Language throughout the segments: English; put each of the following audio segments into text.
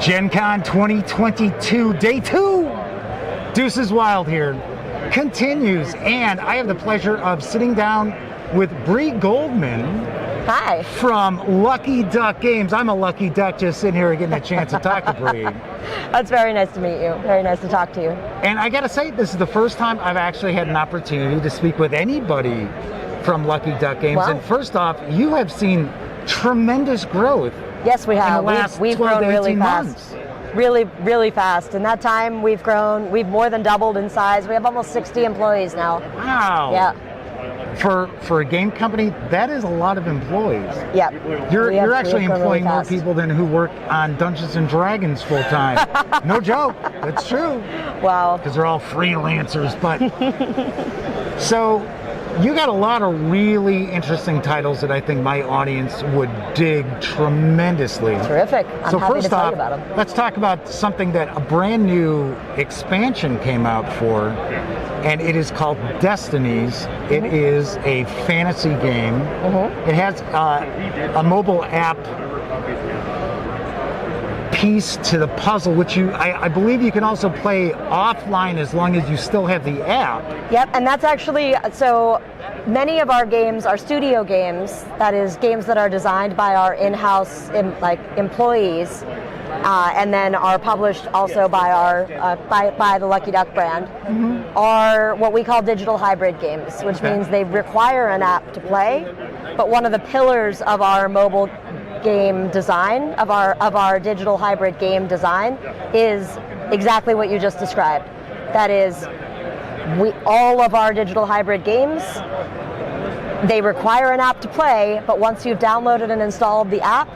Gen Con 2022, day 2, Deuces Wild here, continues, and I have the pleasure of sitting down with Bree Goldman. Hi. From Lucky Duck Games. I'm a lucky duck just sitting here getting a chance to talk to Bree. That's very nice to meet you. Very nice to talk to you. And I gotta say, this is the first time I've actually had an opportunity to speak with anybody from Lucky Duck Games. Wow. And first off, you have seen tremendous growth. Yes, we have. In the last we've 12 grown to 18 really fast. months. Really fast. In that time, we've more than doubled in size. We have almost 60 employees now. Wow. Yeah. For a game company, that is a lot of employees. Yeah. You're actually employing more fast. people than who work on Dungeons and Dragons full time. No joke. That's true. Wow. Because they're all freelancers. But so you got a lot of really interesting titles that I think my audience would dig tremendously. Terrific. I'm happy to tell you about them. Let's talk about something that a brand new expansion came out for, and it is called Destinies. It is a fantasy game. It has a mobile app piece to the puzzle, which I believe you can also play offline as long as you still have the app. Yep, and that's actually, so many of our games are studio games, that is games that are designed by our in-house employees, and then are published also by our by the Lucky Duck brand, are what we call digital hybrid games, which means they require an app to play, but one of the pillars of our mobile game design, of our digital hybrid game design, is exactly what you just described. That is, all of our digital hybrid games, they require an app to play, but once you've downloaded and installed the app,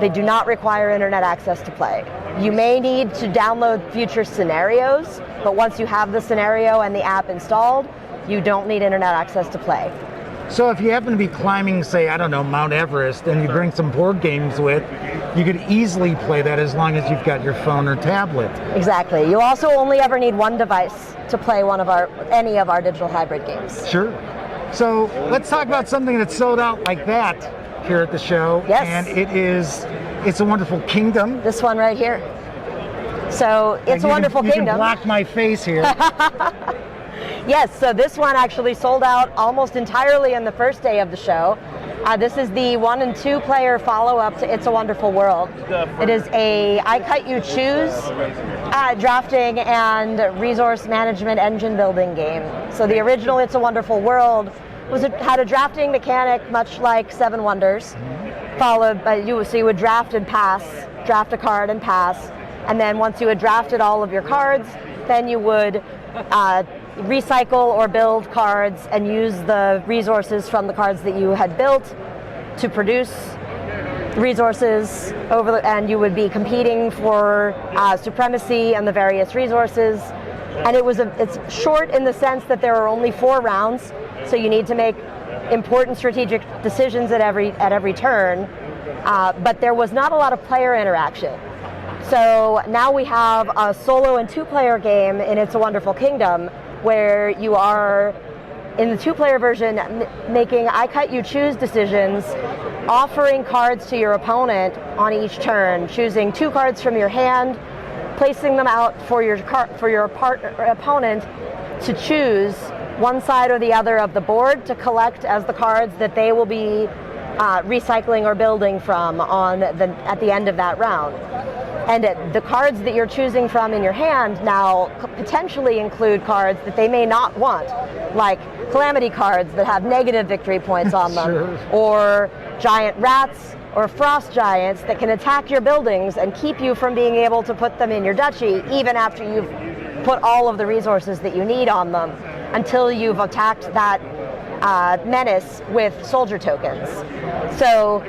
they do not require internet access to play. You may need to download future scenarios, but once you have the scenario and the app installed, you don't need internet access to play. So if you happen to be climbing, say, I don't know, Mount Everest, and you bring some board games with, you could easily play that as long as you've got your phone or tablet. Exactly. You also only ever need one device to play any of our digital hybrid games. Sure. So let's talk about something that's sold out like that here at the show. Yes. And It's a Wonderful Kingdom. This one right here. So It's a Wonderful Kingdom. You can block my face here. Yes, so this one actually sold out almost entirely on the first day of the show. This is the 1 and 2 player follow-up to It's a Wonderful World. It is a I Cut You Choose drafting and resource management engine building game. So the original It's a Wonderful World had a drafting mechanic much like Seven Wonders, followed by you would draft a card and pass, and then once you had drafted all of your cards, then you would recycle or build cards and use the resources from the cards that you had built to produce resources and you would be competing for supremacy and the various resources. And it's short in the sense that there are only 4 rounds, so you need to make important strategic decisions at every turn, but there was not a lot of player interaction. So now we have a solo and 2-player game in It's a Wonderful Kingdom, where you are, in the 2-player version, making I Cut You Choose decisions, offering cards to your opponent on each turn, choosing 2 cards from your hand, placing them out for your opponent to choose one side or the other of the board to collect as the cards that they will be recycling or building from at the end of that round. And the cards that you're choosing from in your hand now potentially include cards that they may not want, like calamity cards that have negative victory points on them, Sure. or giant rats or frost giants that can attack your buildings and keep you from being able to put them in your duchy even after you've put all of the resources that you need on them, until you've attacked that menace with soldier tokens. So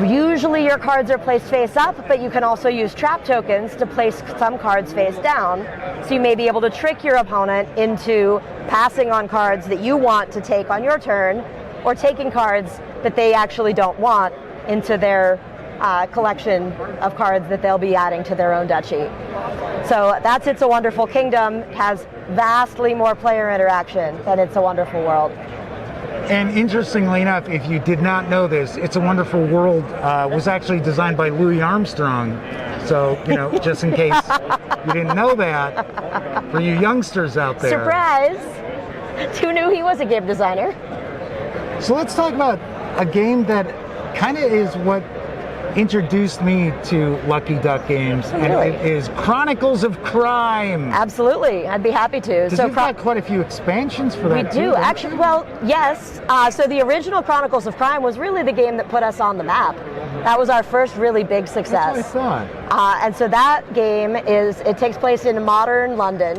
usually your cards are placed face up, but you can also use trap tokens to place some cards face down. So you may be able to trick your opponent into passing on cards that you want to take on your turn, or taking cards that they actually don't want into their collection of cards that they'll be adding to their own duchy. So that's It's a Wonderful Kingdom. It has vastly more player interaction than It's a Wonderful World. And interestingly enough, if you did not know this, It's a Wonderful World was actually designed by Louis Armstrong. So, just in case you didn't know that, for you youngsters out there. Surprise! Who knew he was a game designer? So let's talk about a game that kind of is what introduced me to Lucky Duck games, and it is Chronicles of Crime. Absolutely, I'd be happy to. Because you've got quite a few expansions for that. We do, actually. Well, yes. So the original Chronicles of Crime was really the game that put us on the map. That was our first really big success. That's what I thought. And so that game it takes place in modern London.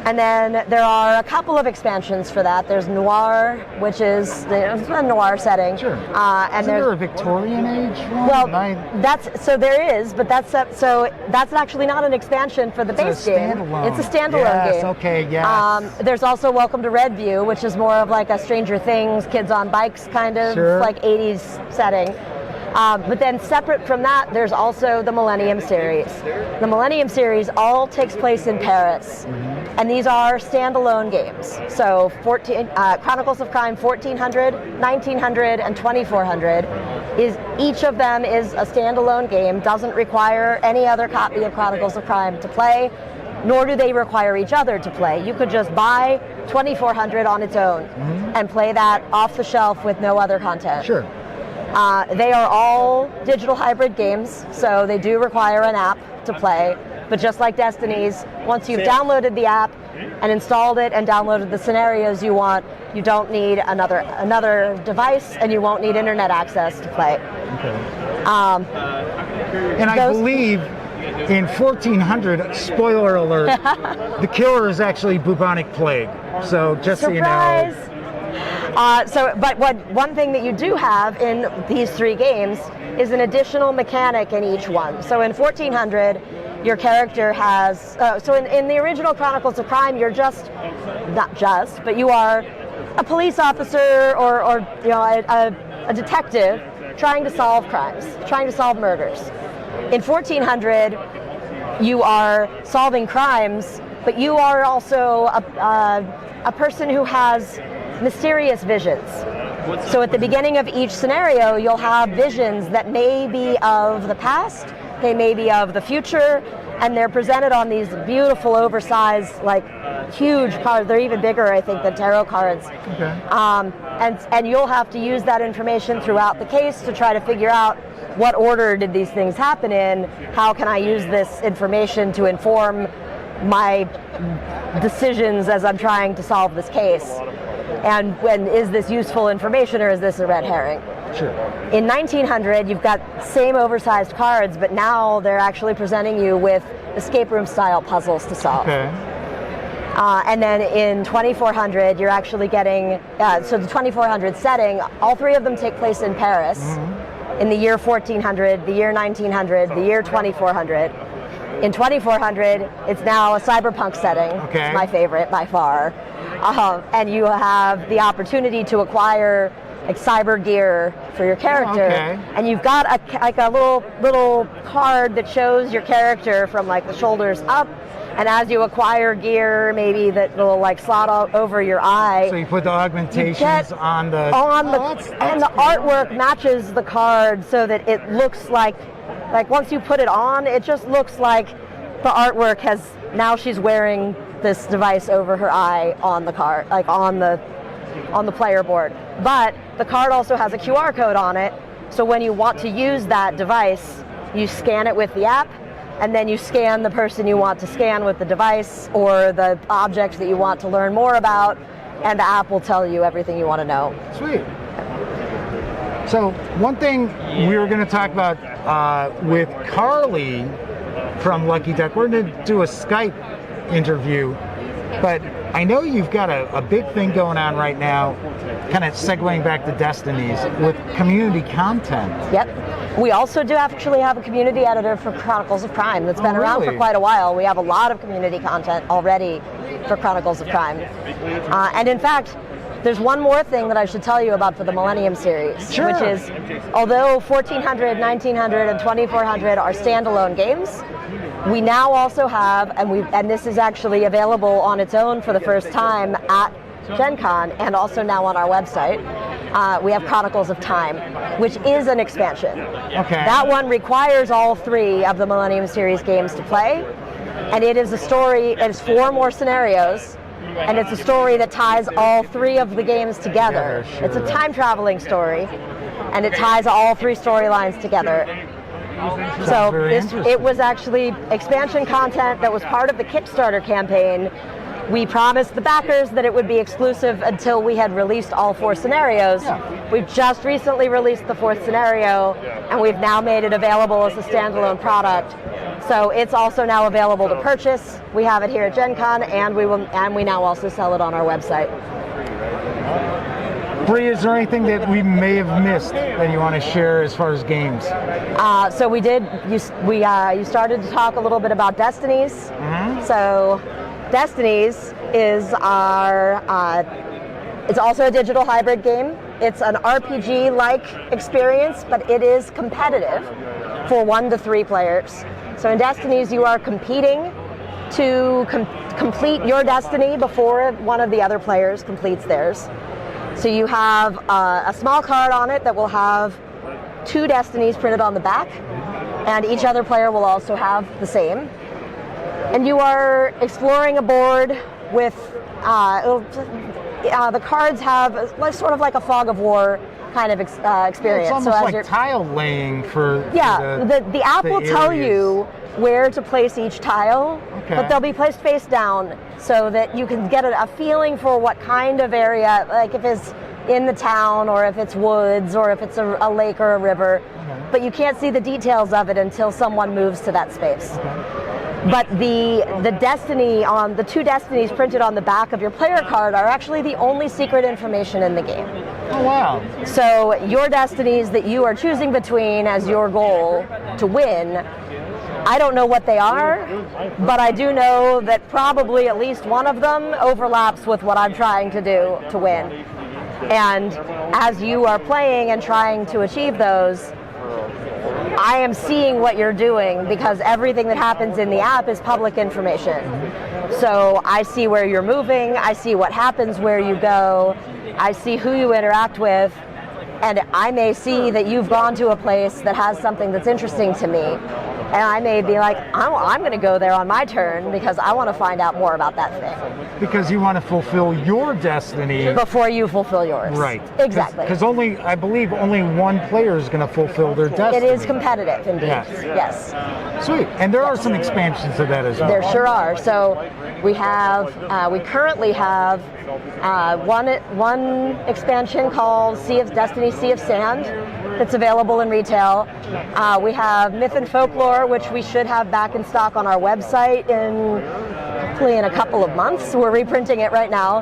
And then there are a couple of expansions for that. There's Noir, which is a noir setting. Sure. And Isn't there a Victorian age one? Well, there is, but that's actually not an expansion for the base game. It's a standalone game. Yes, okay, yes. There's also Welcome to Redview, which is more of like a Stranger Things, kids on bikes kind of like 80s setting. But then separate from that, there's also the Millennium series. The Millennium series all takes place in Paris. And these are standalone games. So Chronicles of Crime 1400, 1900, and 2400 each of them is a standalone game, doesn't require any other copy of Chronicles of Crime to play, nor do they require each other to play. You could just buy 2400 on its own and play that off the shelf with no other content. Sure. They are all digital hybrid games, so they do require an app to play. But just like Destinies, once you've downloaded the app and installed it and downloaded the scenarios you want, you don't need another device, and you won't need internet access to play. Okay. And I believe in 1400, spoiler alert, the killer is actually bubonic plague. So just Surprise! So you know. But one thing that you do have in these three games is an additional mechanic in each one. So in 1400, your character has, in the original Chronicles of Crime, you're but you are a police officer or a detective trying to solve crimes, trying to solve murders. In 1400, you are solving crimes, but you are also a person who has mysterious visions. So at the beginning of each scenario, you'll have visions that may be of the past, they may be of the future, and they're presented on these beautiful, oversized, like huge cards. They're even bigger, I think, than tarot cards. Okay. And you'll have to use that information throughout the case to try to figure out what order did these things happen in, how can I use this information to inform my decisions as I'm trying to solve this case. And is this useful information or is this a red herring? Sure. In 1900, you've got same oversized cards, but now they're actually presenting you with escape room style puzzles to solve. Okay. And then in 2400, you're actually getting, so the 2400 setting, all three of them take place in Paris in the year 1400, the year 1900, the year 2400. In 2400, it's now a cyberpunk setting. Okay. It's my favorite by far. And you have the opportunity to acquire like cyber gear for your character. Okay. And you've got a little card that shows your character from like the shoulders up. And as you acquire gear, maybe that will like slot over your eye. So you put the augmentations on the and the artwork matches the card so that it looks like once you put it on, it just looks like the artwork has, now she's wearing this device over her eye on the card, like on the player board. But the card also has a QR code on it, so when you want to use that device, you scan it with the app, and then you scan the person you want to scan with the device or the object that you want to learn more about, and the app will tell you everything you want to know. Sweet. So one thing we were going to talk about with Carly from Lucky Duck, we're going to do a Skype interview, but I know you've got a big thing going on right now, kind of segueing back to Destinies, with community content. Yep. We also do actually have a community editor for Chronicles of Crime that's been around for quite a while. We have a lot of community content already for Chronicles of Crime. And in fact, there's one more thing that I should tell you about for the Millennium series, which is, although 1400, 1900, and 2400 are standalone games, we now also have, and this is actually available on its own for the first time at Gen Con and also now on our website, we have Chronicles of Time, which is an expansion. Okay. That one requires all 3 of the Millennium Series games to play, and it is a story, it's 4 more scenarios, and it's a story that ties all 3 of the games together. Sure. It's a time-traveling story, and it ties all 3 storylines together. So it was actually expansion content that was part of the Kickstarter campaign. We promised the backers that it would be exclusive until we had released all 4 scenarios. Yeah. We've just recently released the 4th scenario, and we've now made it available as a standalone product. So it's also now available to purchase. We have it here at Gen Con, and we now also sell it on our website. Bree, is there anything that we may have missed that you want to share as far as games? So we did. You started to talk a little bit about Destinies. Mm-hmm. So Destinies is our. It's also a digital hybrid game. It's an RPG-like experience, but it is competitive for 1 to 3 players. So in Destinies, you are competing to complete your destiny before one of the other players completes theirs. So you have a small card on it that will have 2 destinies printed on the back, and each other player will also have the same. And you are exploring a board with the cards have sort of like a fog of war kind of experience. It's almost like tile laying for the app will tell you where to place each tile, but they'll be placed face down so that you can get a feeling for what kind of area, like if it's in the town or if it's woods or if it's a lake or a river. But you can't see the details of it until someone moves to that space. But the destiny on the 2 destinies printed on the back of your player card are actually the only secret information in the game. Oh wow. So your destinies that you are choosing between as your goal to win, I don't know what they are, but I do know that probably at least one of them overlaps with what I'm trying to do to win. And as you are playing and trying to achieve those, I am seeing what you're doing because everything that happens in the app is public information. So I see where you're moving, I see what happens where you go, I see who you interact with, and I may see that you've gone to a place that has something that's interesting to me. And I may be like, I'm going to go there on my turn because I want to find out more about that thing. Because you want to fulfill your destiny before you fulfill yours. Right. Exactly. Because I believe only 1 player is going to fulfill their destiny. It is competitive, indeed. Yes. Sweet. And there are some expansions to that as well. There sure are. So we currently have one expansion called Destiny Sea of Sand that's available in retail. We have Myth and Folklore, which we should have back in stock on our website hopefully in a couple of months. We're reprinting it right now.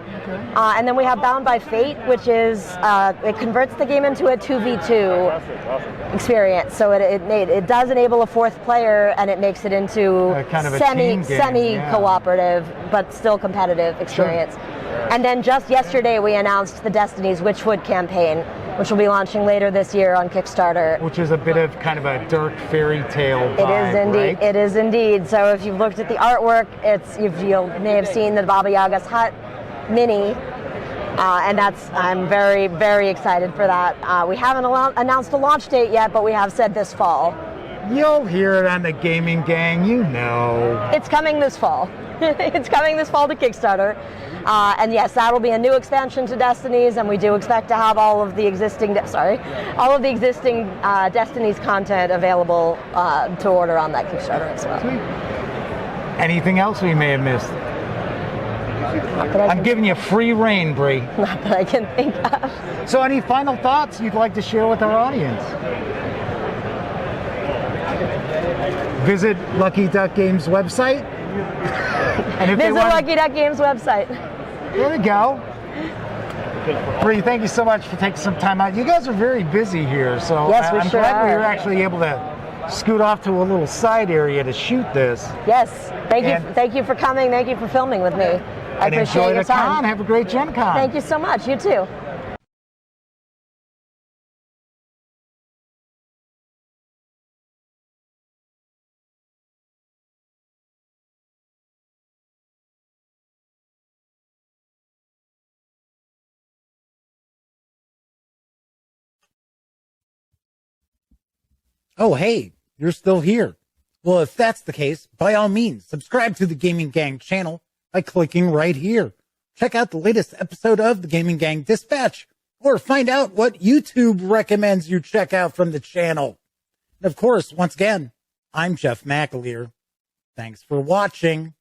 And then we have Bound by Fate, which is, it converts the game into a 2v2 experience. So it does enable a 4th player, and it makes it into kind of a semi-cooperative, but still competitive experience. Sure. And then just yesterday we announced the Destinies Witchwood campaign, which will be launching later this year on Kickstarter. Which is a bit of kind of a dark fairy tale vibe, It is indeed. Right? It is indeed. So if you've looked at the artwork, you may have seen the Baba Yaga's hut mini, and I'm very, very excited for that. We haven't announced a launch date yet, but we have said this fall. You'll hear it on the Gaming Gang, you know. It's coming this fall. It's coming this fall to Kickstarter. And yes, that'll be a new expansion to Destinies, and we do expect to have all of the existing Destinies content available to order on that Kickstarter as well. Sweet. Anything else we may have missed? I'm giving you free reign, Bree. Not that I can think of. So any final thoughts you'd like to share with our audience? Visit Lucky Duck Games website. And Visit Lucky Duck Games website. There we go. Bree, thank you so much for taking some time out. You guys are very busy here, so yes, I'm glad we were actually able to scoot off to a little side area to shoot this. Yes, thank you for coming. Thank you for filming with me. I appreciate your time. Con. Have a great Gen Con. Thank you so much. You too. Oh, hey, you're still here. Well, if that's the case, by all means, subscribe to the Gaming Gang channel by clicking right here. Check out the latest episode of the Gaming Gang Dispatch, or find out what YouTube recommends you check out from the channel. And of course, once again, I'm Jeff McAleer. Thanks for watching.